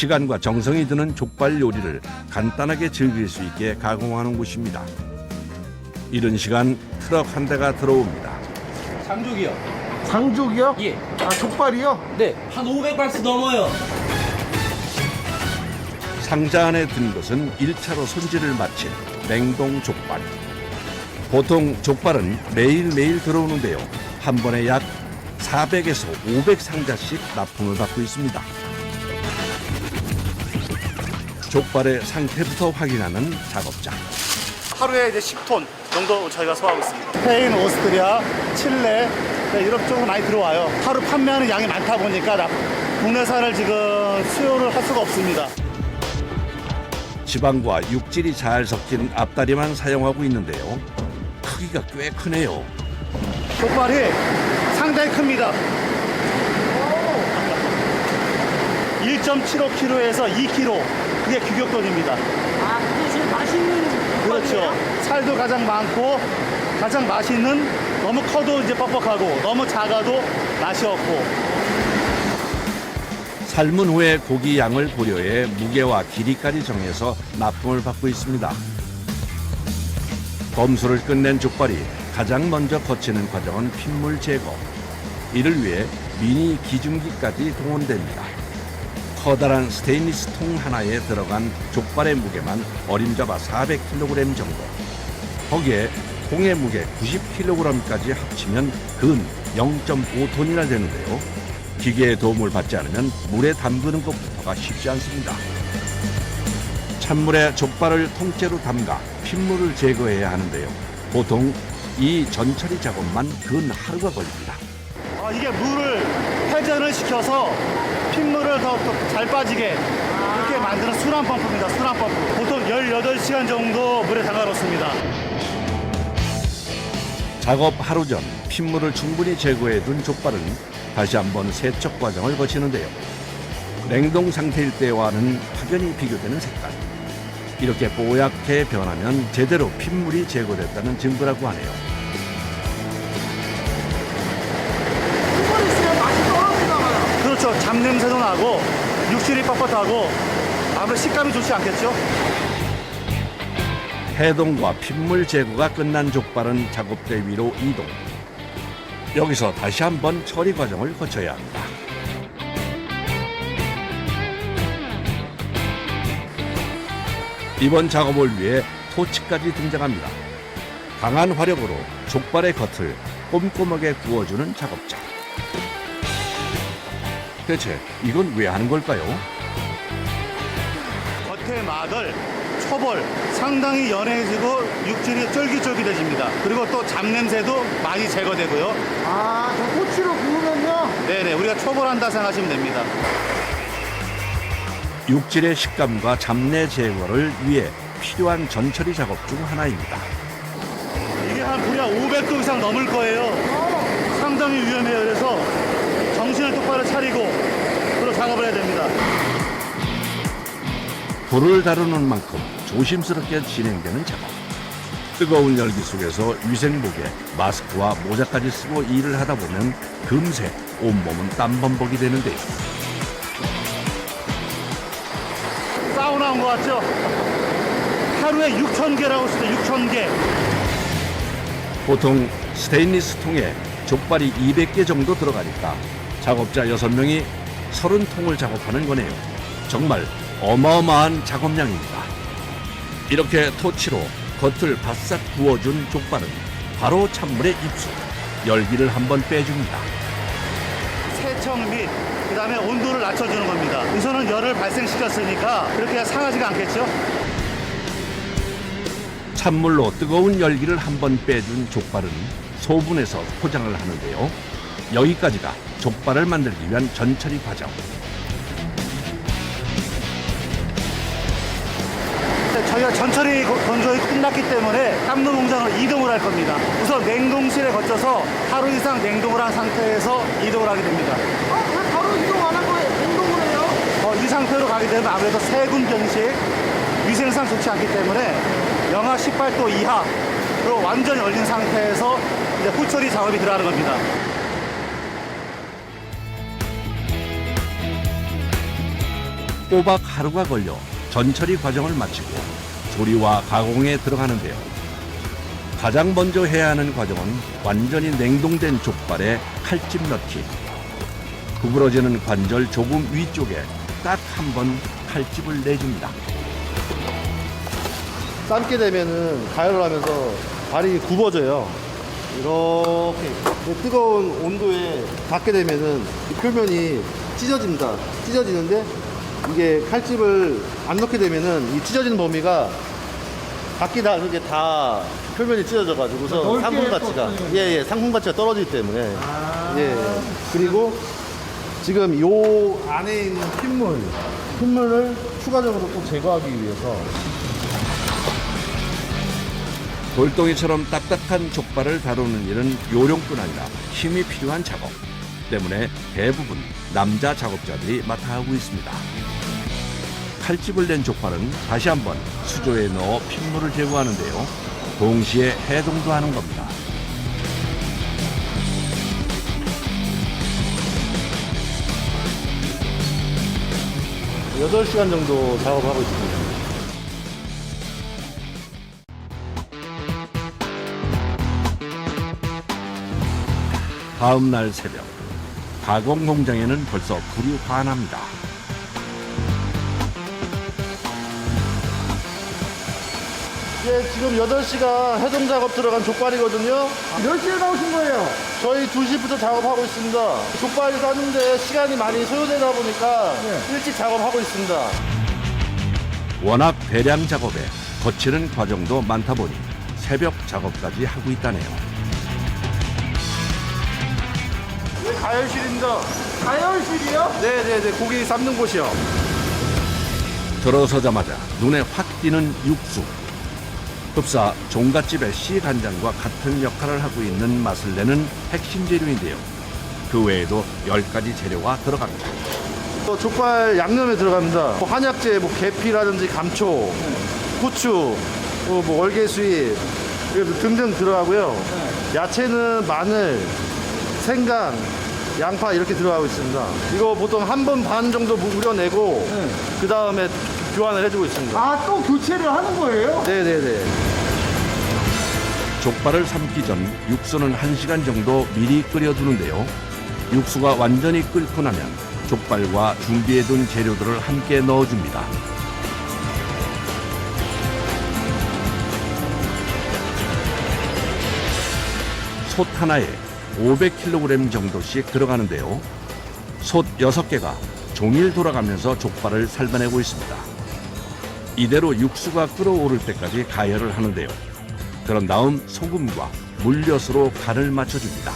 시간과 정성이 드는 족발 요리를 간단하게 즐길 수 있게 가공하는 곳입니다. 이른 시간 트럭 한 대가 들어옵니다. 장족이요. 장족이요? 예. 아, 족발이요? 네. 한 500박스 넘어요. 상자 안에 든 것은 1차로 손질을 마친 냉동 족발. 보통 족발은 매일매일 들어오는데요. 한 번에 약 400에서 500상자씩 납품을 받고 있습니다. 족발의 상태부터 확인하는 작업장. 하루에 이제 10톤 정도 저희가 소화하고 있습니다. 스페인, 오스트리아, 칠레 유럽 쪽으로 많이 들어와요. 하루 판매하는 양이 많다 보니까 국내산을 지금 수요를 할 수가 없습니다. 지방과 육질이 잘 섞인 앞다리만 사용하고 있는데요. 크기가 꽤 크네요. 족발이 상당히 큽니다. 1.75kg에서 2kg, 그게 규격돈입니다. 아, 그게 제일 맛있는 그렇죠. 족발이에요? 살도 가장 많고 가장 맛있는, 너무 커도 이제 뻑뻑하고 너무 작아도 맛이 없고. 삶은 후에 고기 양을 고려해 무게와 길이까지 정해서 납품을 받고 있습니다. 검수를 끝낸 족발이 가장 먼저 거치는 과정은 핏물 제거. 이를 위해 미니 기중기까지 동원됩니다. 커다란 스테인리스 통 하나에 들어간 족발의 무게만 어림잡아 400kg 정도. 거기에 통의 무게 90kg까지 합치면 근 0.5톤이나 되는데요. 기계의 도움을 받지 않으면 물에 담그는 것부터가 쉽지 않습니다. 찬물에 족발을 통째로 담가 핏물을 제거해야 하는데요. 보통 이 전처리 작업만 근 하루가 걸립니다. 이게 물을 회전을 시켜서 핏물을 더 잘 빠지게 이렇게 만드는 순환 펌프입니다. 순환 펌프. 보통 18시간 정도 물에 담가 놓습니다. 작업 하루 전 핏물을 충분히 제거해 둔 족발은 다시 한번 세척 과정을 거치는데요. 냉동 상태일 때와는 확연히 비교되는 색깔. 이렇게 뽀얗게 변하면 제대로 핏물이 제거됐다는 증거라고 하네요. 족발 있으면 맛이 떨어지나 봐요. 그렇죠. 잡냄새도 나고 육질이 뻣뻣하고 아무래도 식감이 좋지 않겠죠? 해동과 핏물 제거가 끝난 족발은 작업대 위로 이동. 여기서 다시 한번 처리 과정을 거쳐야 합니다. 이번 작업을 위해 토치까지 등장합니다. 강한 화력으로 족발의 겉을 꼼꼼하게 구워주는 작업장. 대체 이건 왜 하는 걸까요? 겉의 맛을 초벌, 상당히 연해지고 육질이 쫄깃쫄깃해집니다. 그리고 또 잡냄새도 많이 제거되고요. 아, 저 꼬치로 구우면요? 네네, 우리가 초벌한다 생각하시면 됩니다. 육질의 식감과 잡내 제거를 위해 필요한 전처리 작업 중 하나입니다. 이게 한 무려 500도 이상 넘을 거예요. 상당히 위험해요. 그래서 정신을 똑바로 차리고 그런 작업을 해야 됩니다. 불을 다루는 만큼 조심스럽게 진행되는 작업. 뜨거운 열기 속에서 위생복에 마스크와 모자까지 쓰고 일을 하다 보면 금세 온몸은 땀범벅이 되는데요. 사우나 온 것 같죠? 하루에 6,000개라고 했어요. 6,000개. 보통 스테인리스 통에 족발이 200개 정도 들어가니까 작업자 6명이 30통을 작업하는 거네요. 정말 어마어마한 작업량입니다. 이렇게 토치로 겉을 바싹 구워준 족발은 바로 찬물에 입수. 열기를 한번 빼줍니다. 세척 및 그다음에 온도를 낮춰주는 겁니다. 우선은 열을 발생시켰으니까 그렇게 상하지가 않겠죠? 찬물로 뜨거운 열기를 한번 빼준 족발은 소분해서 포장을 하는데요. 여기까지가 족발을 만들기 위한 전처리 과정. 저희가 전처리 건조가 끝났기 때문에 깜놀 공장으로 이동을 할 겁니다. 우선 냉동실에 거쳐서 하루 이상 냉동을 한 상태에서 이동을 하게 됩니다. 왜 바로 이동 안 한 거예요? 냉동을 해요? 이 상태로 가게 되면 아무래도 세균 변식, 위생상 좋지 않기 때문에 영하 18도 이하로 완전히 얼린 상태에서 이제 후처리 작업이 들어가는 겁니다. 꼬박 하루가 걸려 전처리 과정을 마치고 조리와 가공에 들어가는데요. 가장 먼저 해야 하는 과정은 완전히 냉동된 족발에 칼집 넣기. 구부러지는 관절 조금 위쪽에 딱 한 번 칼집을 내줍니다. 삶게 되면은 가열을 하면서 발이 굽어져요. 이렇게 뜨거운 온도에 닿게 되면은 이 표면이 찢어집니다. 찢어지는데 이게 칼집을 안 넣게 되면은 이 찢어지는 범위가 바퀴 다르게 다 표면이 찢어져가지고서 상품 가치가 상품 가치가 떨어지기 때문에 그리고 지금 요 안에 있는 핏물을 추가적으로 또 제거하기 위해서 돌덩이처럼 딱딱한 족발을 다루는 일은 요령뿐 아니라 힘이 필요한 작업 때문에 대부분 남자 작업자들이 맡아 하고 있습니다. 칼집을 낸 족발은 다시 한번 수조에 넣어 핏물을 제거하는데요. 동시에 해동도 하는 겁니다. 8시간 정도 작업하고 있습니다. 다음 날 새벽, 가공 공장에는 벌써 불이 환합니다. 지금 8시간 해동 작업 들어간 족발이거든요. 몇 시에 나오신 거예요? 저희 2시부터 작업하고 있습니다. 족발이 싸는데 시간이 많이 소요되다 보니까 일찍 작업하고 있습니다. 워낙 대량 작업에 거치는 과정도 많다 보니 새벽 작업까지 하고 있다네요. 가열실입니다. 가열실이요? 네네네. 고기 삶는 곳이요. 들어서자마자 눈에 확 띄는 육수. 흡사 종갓집의 시간장과 같은 역할을 하고 있는 맛을 내는 핵심 재료인데요. 그 외에도 10가지 재료가 들어갑니다. 족발 양념에 들어갑니다. 한약재, 계피라든지 감초, 후추, 월계수잎 등등 들어가고요. 야채는 마늘, 생강, 양파 이렇게 들어가고 있습니다. 이거 보통 1번 반 정도 우려내고 그 다음에 교환을 해주고 있습니다. 아, 또 교체를 하는 거예요? 네네네. 족발을 삶기 전 육수는 1시간 정도 미리 끓여두는데요. 육수가 완전히 끓고 나면 족발과 준비해둔 재료들을 함께 넣어줍니다. 솥 하나에 500kg 정도씩 들어가는데요. 솥 6개가 종일 돌아가면서 족발을 삶아내고 있습니다. 이대로 육수가 끓어오를 때까지 가열을 하는데요. 그런 다음 소금과 물엿으로 간을 맞춰줍니다.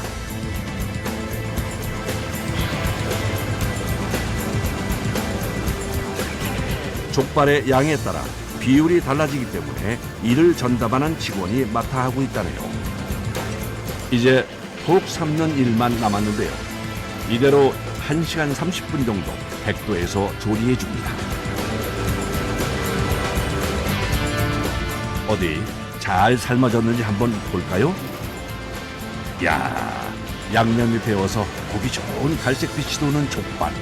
족발의 양에 따라 비율이 달라지기 때문에 이를 전담하는 직원이 맡아 하고 있다네요. 이제 푹 삶는 일만 남았는데요. 이대로 1시간 30분 정도 100도에서 조리해 줍니다. 어디 잘 삶아졌는지 한번 볼까요? 야, 양념이 배어서 고기 좋은 갈색빛이 도는 족발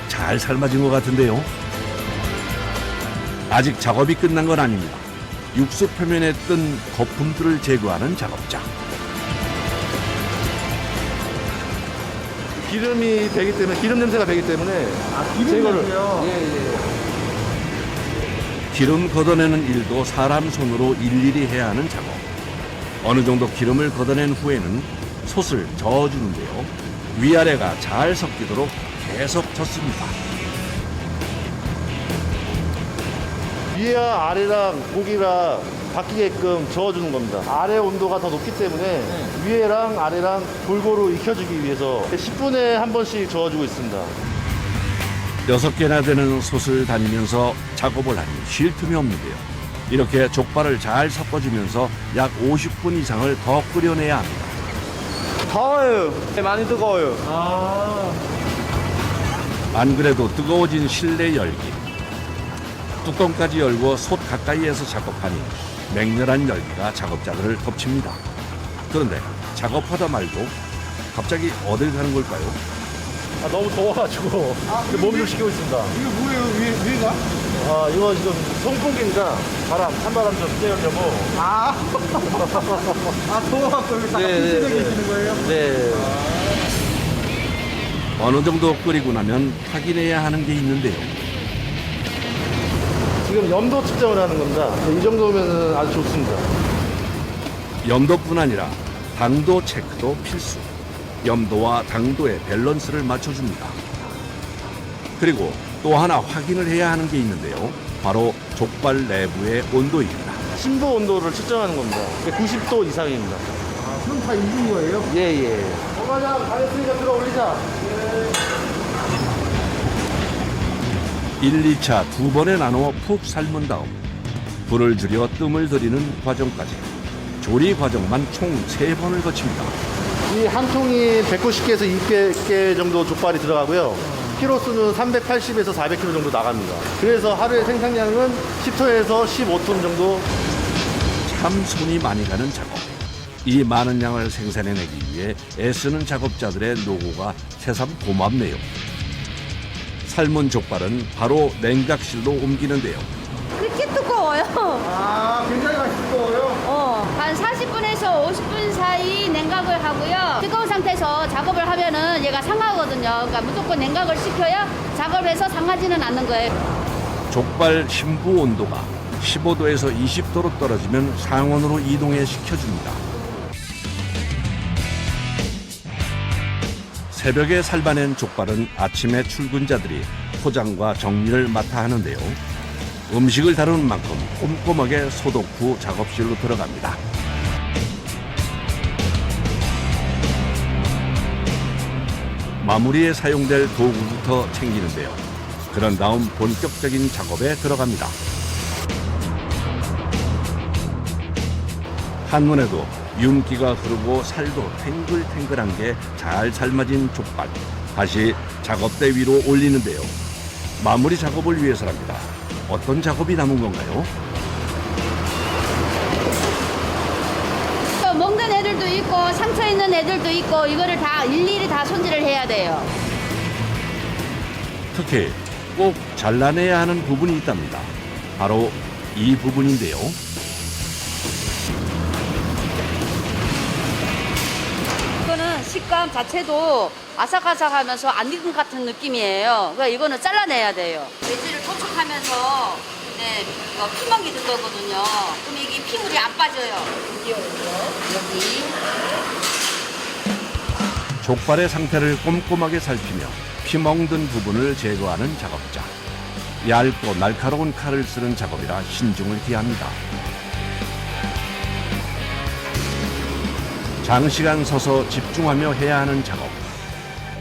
잘 삶아진 것 같은데요. 아직 작업이 끝난 건 아닙니다. 육수 표면에 뜬 거품들을 제거하는 작업자. 기름이 배기 때문에, 기름 냄새가 배기 때문에 제거를. 기름 걷어내는 일도 사람 손으로 일일이 해야 하는 작업. 어느 정도 기름을 걷어낸 후에는 솥을 저어주는데요. 위아래가 잘 섞이도록 계속 젓습니다. 위와 아래랑 고기랑 바뀌게끔 저어주는 겁니다. 아래 온도가 더 높기 때문에 위에랑 아래랑 골고루 익혀주기 위해서 10분에 한 번씩 저어주고 있습니다. 6개나 되는 솥을 다니면서 작업을 하니 쉴 틈이 없는데요. 이렇게 족발을 잘 섞어주면서 약 50분 이상을 더 끓여내야 합니다. 더워요. 많이 뜨거워요. 안 그래도 뜨거워진 실내 열기. 뚜껑까지 열고 솥 가까이에서 작업하니 맹렬한 열기가 작업자들을 덮칩니다. 그런데 작업하다 말고 갑자기 어딜 가는 걸까요? 너무 더워가지고 몸 좀 식히고 있습니다. 이거 뭐예요? 위에가? 이거 지금 송풍기입니다. 찬바람 좀 쐬려고. 아, 더워갖고 여기 딱 네, 비치되게 네. 계시는 거예요? 네. 어느 정도 끓이고 나면 확인해야 하는 게 있는데요. 지금 염도 측정을 하는 겁니다. 이 정도면은 아주 좋습니다. 염도뿐 아니라 당도 체크도 필수. 염도와 당도의 밸런스를 맞춰줍니다. 그리고 또 하나 확인을 해야 하는 게 있는데요. 바로 족발 내부의 온도입니다. 심도 온도를 측정하는 겁니다. 90도 이상입니다. 아, 그럼 다 익은 거예요? 예. 엄마장 가랬으니까 들어 올리자. 1, 2차 두 번에 나누어 푹 삶은 다음 불을 줄여 뜸을 들이는 과정까지 조리 과정만 총 3번을 거칩니다. 이 한 통이 190개에서 200개 정도 족발이 들어가고요. 키로수는 380에서 400kg 정도 나갑니다. 그래서 하루의 생산량은 10톤에서 15톤 정도. 참 손이 많이 가는 작업. 이 많은 양을 생산해내기 위해 애쓰는 작업자들의 노고가 새삼 고맙네요. 삶은 족발은 바로 냉각실로 옮기는데요. 그렇게 두꺼워요. 아, 굉장히 맛있어요. 한 40분에서 50분 사이 냉각을 하고요. 뜨거운 상태에서 작업을 하면은 얘가 상하거든요. 그러니까 무조건 냉각을 시켜야 작업을 해서 상하지는 않는 거예요. 족발 심부 온도가 15도에서 20도로 떨어지면 상온으로 이동해 식혀줍니다. 새벽에 삶아낸 족발은 아침에 출근자들이 포장과 정리를 맡아 하는데요. 음식을 다루는 만큼 꼼꼼하게 소독 후 작업실로 들어갑니다. 마무리에 사용될 도구부터 챙기는데요. 그런 다음 본격적인 작업에 들어갑니다. 한눈에도 윤기가 흐르고 살도 탱글탱글한 게 잘 삶아진 족발. 다시 작업대 위로 올리는데요. 마무리 작업을 위해서랍니다. 어떤 작업이 남은 건가요? 먹는 애들도 있고 상처 있는 애들도 있고 이거를 다 일일이 다 손질을 해야 돼요. 특히 꼭 잘라내야 하는 부분이 있답니다. 바로 이 부분인데요. 이거는 식감 자체도 아삭아삭하면서 안 익은 것 같은 느낌이에요. 그러니까 이거는 잘라내야 돼요. 돼지를 토촉하면서 이거 피멍이 든 거거든요. 그럼 이게 피물이 안 빠져요. 여기. 족발의 상태를 꼼꼼하게 살피며 피멍든 부분을 제거하는 작업자. 얇고 날카로운 칼을 쓰는 작업이라 신중을 기합니다. 장시간 서서 집중하며 해야 하는 작업.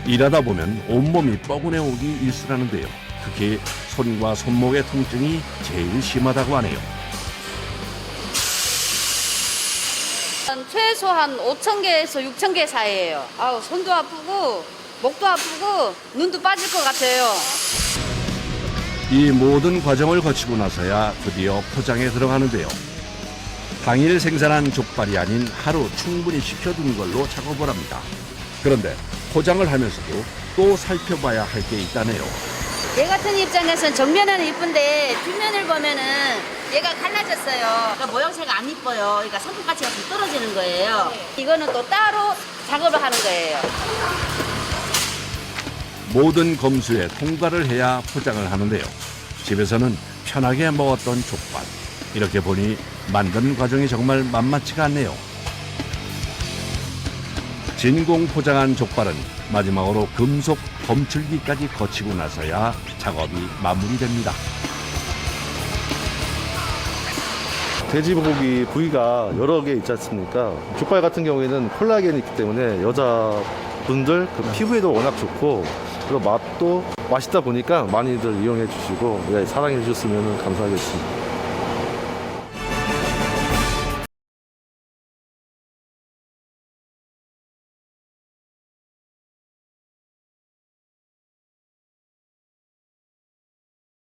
일하다 보면 온몸이 뻐근해 오기 일쑤라는데요. 특히 손과 손목의 통증이 제일 심하다고 하네요. 최소한 5,000개에서 6,000개 사이예요. 아우, 손도 아프고 목도 아프고 눈도 빠질 것 같아요. 이 모든 과정을 거치고 나서야 드디어 포장에 들어가는데요. 당일 생산한 족발이 아닌 하루 충분히 식혀둔 걸로 작업을 합니다. 그런데 포장을 하면서도 또 살펴봐야 할 게 있다네요. 얘 같은 입장에서는 정면에는 이쁜데 뒷면을 보면은 얘가 갈라졌어요. 그러니까 모양새가 안 이뻐요. 그러니까 상품 가치가 좀 떨어지는 거예요. 이거는 또 따로 작업을 하는 거예요. 모든 검수에 통과를 해야 포장을 하는데요. 집에서는 편하게 먹었던 족발. 이렇게 보니 만드는 과정이 정말 만만치가 않네요. 진공 포장한 족발은 마지막으로 금속 검출기까지 거치고 나서야 작업이 마무리됩니다. 돼지고기 부위가 여러 개 있지 않습니까? 족발 같은 경우에는 콜라겐이 있기 때문에 여자분들 그 피부에도 워낙 좋고 그리고 맛도 맛있다 보니까 많이들 이용해 주시고 사랑해 주셨으면 감사하겠습니다.